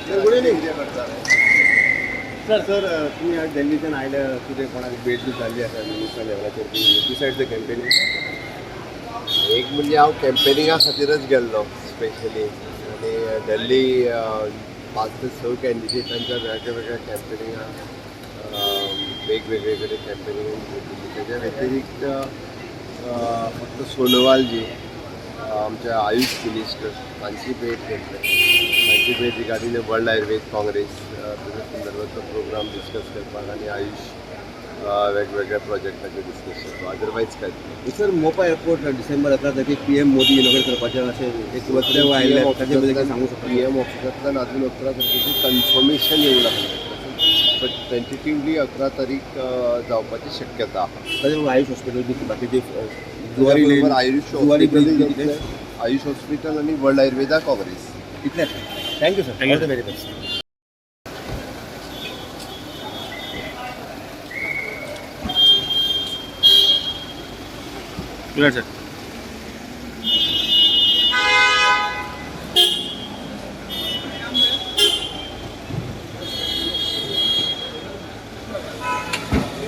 good evening sir तुम्ही आज दिल्लीच्यान आयल्या कितें कोणाक भेट बी जाल्ली आसा मिनिस्टर लेवलाचेर बिसायड द कॅम्पेनींग एक म्हणजे हांव कॅम्पेनिंगा खातीरच गेल्लो स्पेशली आनी दिल्ली 5 ते 6 कॅन्डिडेटांच्या वेगळ्या कॅम्पेनिंगाक वेगवेगळे कडेन कॅम्पेनिंग घेतिल्ली तेज्या व्यतिरिक्त फक्त सोनोवालजी आमच्या आयुष मिनिस्टर तांची भेट घेतली तांची भेट regarding the world Ayurveda Congress तेज्या संदर्भांतलो प्रोग्राम डिस्कस करपाक आनी आयुष वेगवेगळ्या प्रोजेक्टाचेर डिस्कस करपाक अदरवायज काय सर मोपा एअरपोर्ट डिसेंबर 11 तारीख PM मोदी इनॉग्रेट करपाचें अशें एक वक्तव्य आयिल्लें ताचे बद्दल कितें सांगूं शकता PM ऑफिसांतल्यान अजून 11 तारखेची कन्फर्मेशन येवं लागलें बट टेंटेटिवली 11 तारीख जावपाची शक्यता आहा ताचे आयुष हॉस्पिटल बी बाकीचे जुवारी जुवारी आयुष हॉस्पिटल आणि वर्ल्ड आयुर्वेदा काँग्रेस इतलेंच thank you sir all the very best sir